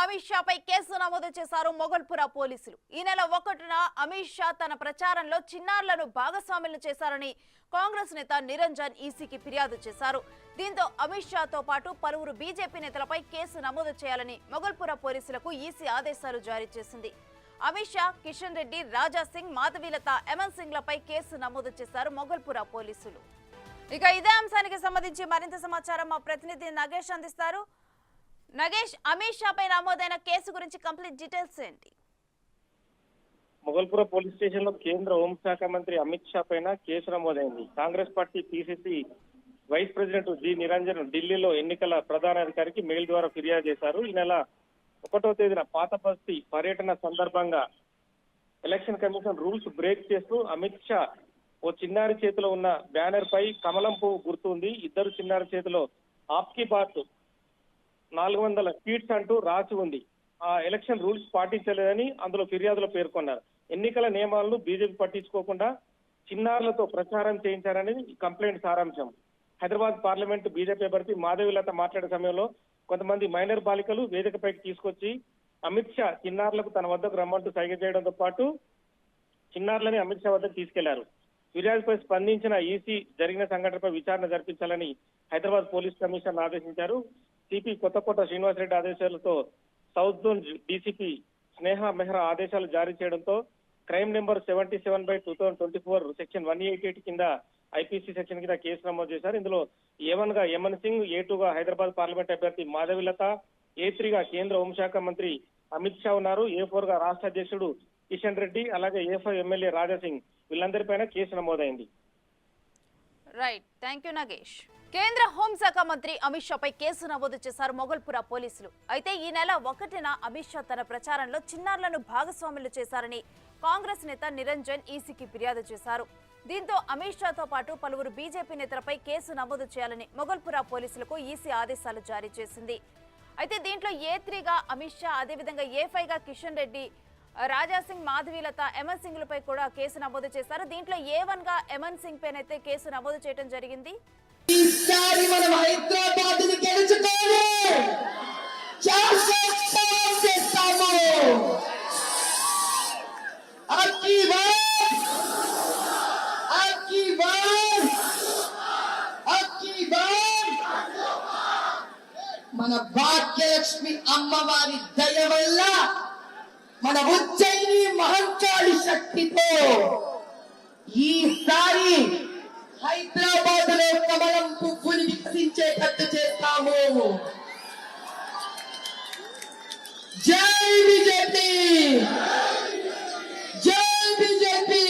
Amit షాపై case నమోదు చేశారు మొగల్పుర పోలీసులు. ఈ నెల 1న అమిత్ షా తన ప్రచారంలో చిన్నారులను భాగస్వాములు చేశారని కాంగ్రెస్ నేత నిరంజన్ ఈసీకి ఫిర్యాదు చేశారు. దీంతో అమిత్ షాతో పాటు పలువురు బీజేపీ నేతలపై కేసు నమోదు చేయాలని మొగల్పుర పోలీసులకు ఈసీ ఆదేశాలు జారీ చేసింది. అమిత్ షా, కిషన్ రెడ్డి, రాజా సింగ్, మాధవీలత, ఎమన్ సింగ్లపై కేసు నమోదు చేశారు మొగల్పుర పోలీసులు. ఇక ఇదే అంశానికి సంబంధించి మరింత సమాచారం మా ప్రతినిధి నగేష్ అందిస్తారు. నగేష్, అమిత్ షా పై నమోదైన కేసు గురించి కంప్లీట్ డీటెయిల్స్ ఏంటి? మొగల్పుర పోలీస్ స్టేషన్ లో కేంద్ర హోంశాఖ మంత్రి అమిత్ షా పైన కేసు నమోదైంది. Congress party PCC vice president G Niranjan ఢిల్లీలో ఎన్నికల ప్రధాన అధికారికి మెయిల్ ద్వారా ఫిర్యాదు చేశారు. ఈ నెల 1వ తేదీన పాతబస్తీ పర్యటన సందర్భంగా ఎలక్షన్ కమిషన్ రూల్స్ బ్రేక్ చేస్తూ అమిత్ షా ఓ చిన్నారి చేతిలో ఉన్న బ్యానర్ పై కమలం పువ్వు గుర్తు ఉంది. ఇద్దరు చిన్నారి చేతిలో ఆప్కి బాత్ 400 ఫీట్స్ అంటూ రాసి ఉంది. ఆ ఎలక్షన్ రూల్స్ పాటించలేదని అందులో ఫిర్యాదులో పేర్కొన్నారు. ఎన్నికల నియమాలను బీజేపీ పట్టించుకోకుండా చిన్నారులతో ప్రచారం చేయించారనేది కంప్లైంట్ సారాంశం. హైదరాబాద్ పార్లమెంట్ బీజేపీ అభ్యర్థి మాధవీలత మాట్లాడే సమయంలో కొంతమంది మైనర్ బాలికలు వేదికపైకి తీసుకొచ్చి అమిత్ షా చిన్నారులకు తన వద్దకు రమ్మంటూ సైగ చేయడంతో పాటు చిన్నారులని అమిత్ షా వద్దకు తీసుకెళ్లారు. ఫిర్యాదుపై స్పందించిన ఈసీ జరిగిన సంఘటనపై విచారణ జరిపించాలని హైదరాబాద్ పోలీస్ కమిషనర్ ఆదేశించారు. సిపి కొత్తకోట శ్రీనివాసరెడ్డి ఆదేశాలతో సౌత్ జోన్ డీసీపీ స్నేహ మెహ్రా ఆదేశాలు జారీ చేయడంతో క్రైమ్ నెంబర్ 77/2024 సెక్షన్ 188 కింద ఐపీసీ సెక్షన్ కింద కేసు నమోదు చేశారు. ఇందులో A1 గా ఎమన్ సింగ్, A2 గా హైదరాబాద్ పార్లమెంట్ అభ్యర్థి మాధవీలత, A3 గా కేంద్ర హోంశాఖ మంత్రి అమిత్ షా ఉన్నారు. A4 గా రాష్ట్ర అధ్యక్షుడు కిషన్ రెడ్డి, అలాగే A5 MLA Raja Singh వీళ్ళందరిపైన case నమోదైంది. Right, thank you Nagesh. కేంద్ర హోంశాఖ మంత్రి అమిత్ షాపై కేసు నమోదు చేశారు మొగల్పుర పోలీసులు. అయితే ఈ నెల 1న అమిత్ షా తన ప్రచారంలో చిన్నారులను భాగస్వాములు చేశారని కాంగ్రెస్ నేత నిరంజన్ ఈసీకి ఫిర్యాదు చేశారు. దీంతో అమిత్ షాతో పాటు పలువురు బీజేపీ నేతలపై కేసు నమోదు చేయాలని మొగల్పుర పోలీసులకు ఈసీ ఆదేశాలు జారీ చేసింది. అయితే దీంట్లో A3గా అమిత్ షా, అదేవిధంగా A5గా కిషన్ రెడ్డి, రాజా సింగ్, మాధవీలత, ఎమన్ సింగ్లపై కూడా కేసు నమోదు చేశారు. దీంట్లో A1గా ఎమన్ సింగ్ పైనైతే కేసు నమోదు చేయడం జరిగింది. ఈసారి మనం హైదరాబాద్ ని గెలుచుకోవాలి. 400 చేస్తాము. అక్కి బార్ మన భాగ్యలక్ష్మి అమ్మవారి దయ వల్ల, మన ఉజ్జయిని మహంకాళి శక్తితో ఈసారి హైదరాబాద్ లో కమలం పువ్వుని వికసించేటట్టు చేస్తాము. జై బీజేపీ, జై బీజేపీ.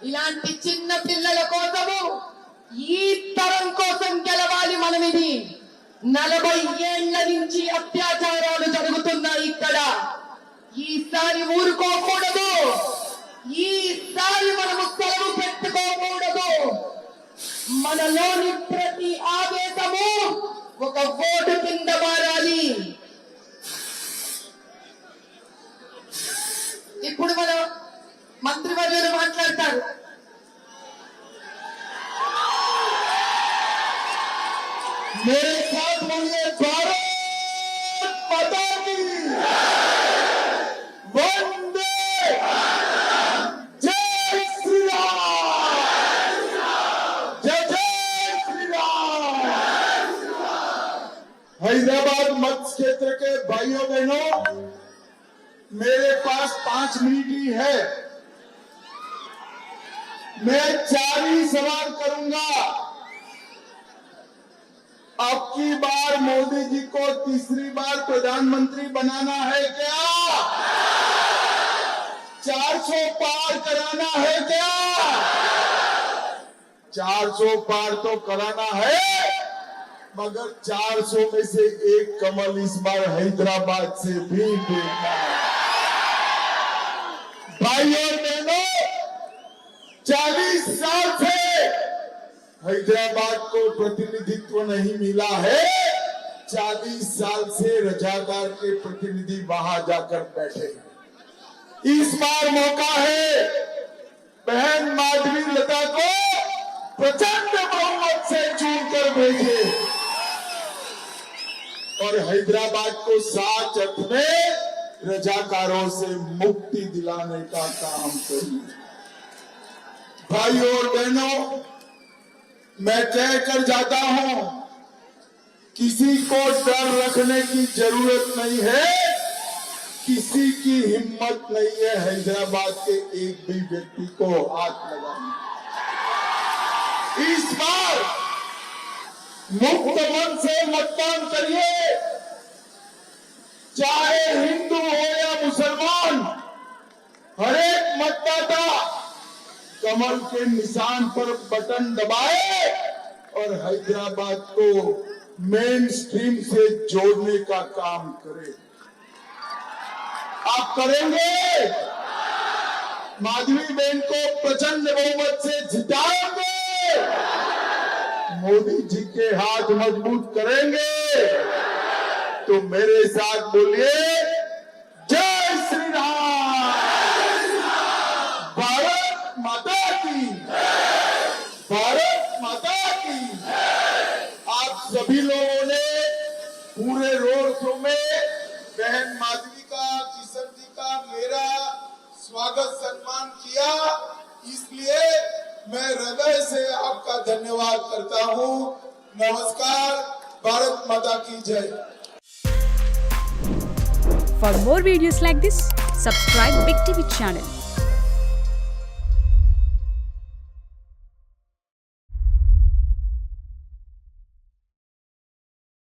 ఇలాంటి చిన్న పిల్లల కోసము, ఈ తరం కోసం గెలవాలి మనం. ఇది 40 ఏళ్ల నుంచి అత్యాచారాలు జరుగుతున్నాయి ఇక్కడ. ఈసారి ఊరుకోకూడదు. ఈసారి మనము సెలవు పెట్టుకోకూడదు. మనలోని ప్రతి ఆవేశము ఒక ఓటు కింద మారాలి. ఇప్పుడు మన మంత్రివర్యులు మాట్లాడతారు. मेरे साथ बोलिए भारत माता की वंदे जय श्री राम, जय जय श्री राम। हैदराबाद मध्य क्षेत्र के भाइयों बहनों, मेरे पास 5 मिनट ही है। मैं 4 ही सवाल करूंगा। अब की बार मोदी जी को तीसरी बार प्रधानमंत्री बनाना है क्या? 400 पार कराना है क्या? 400 पार तो कराना है, मगर 400 में से एक कमल इस बार हैदराबाद से भी देखना है। भाइयों बहनों, 40 साल से हैदराबाद को प्रतिनिधित्व नहीं मिला है। 40 साल से रजाकार के प्रतिनिधि वहां जाकर बैठे। इस बार मौका है बहन माधवीलता को प्रचंड बहुमत से चुनकर भेजे। और और हैदराबाद को सात अर्थ में रजाकारों से मुक्ति दिलाने का काम करिए। भाइयों और बहनों, मैं कह कर जाता हूं, किसी को डर रखने की जरूरत नहीं है, किसी की हिम्मत नहीं है हैदराबाद के एक भी व्यक्ति को हाथ लगाने। इस बार मुक्त मन से मतदान करिए, चाहे हिंदू हो या मुसलमान, हर एक मतदाता कमल के निशान पर बटन दबाए और हैदराबाद को मेन स्ट्रीम से जोड़ने का काम करे। आप करेंगे? माधवी बहन को प्रचंड बहुमत से जिताएंगे, मोदी जी के हाथ मजबूत करेंगे, तो मेरे साथ बोलिए, जय श्री राम, भारत माता की, भारत माता की। आप सभी लोगों ने पूरे रोड शो में बहन माधवी का, किशन जी का, मेरा स्वागत सम्मान किया, इसलिए मैं हृदय से आपका धन्यवाद करता हूं। नमस्कार, भारत माता की जय। For more videos like this, subscribe Big TV channel.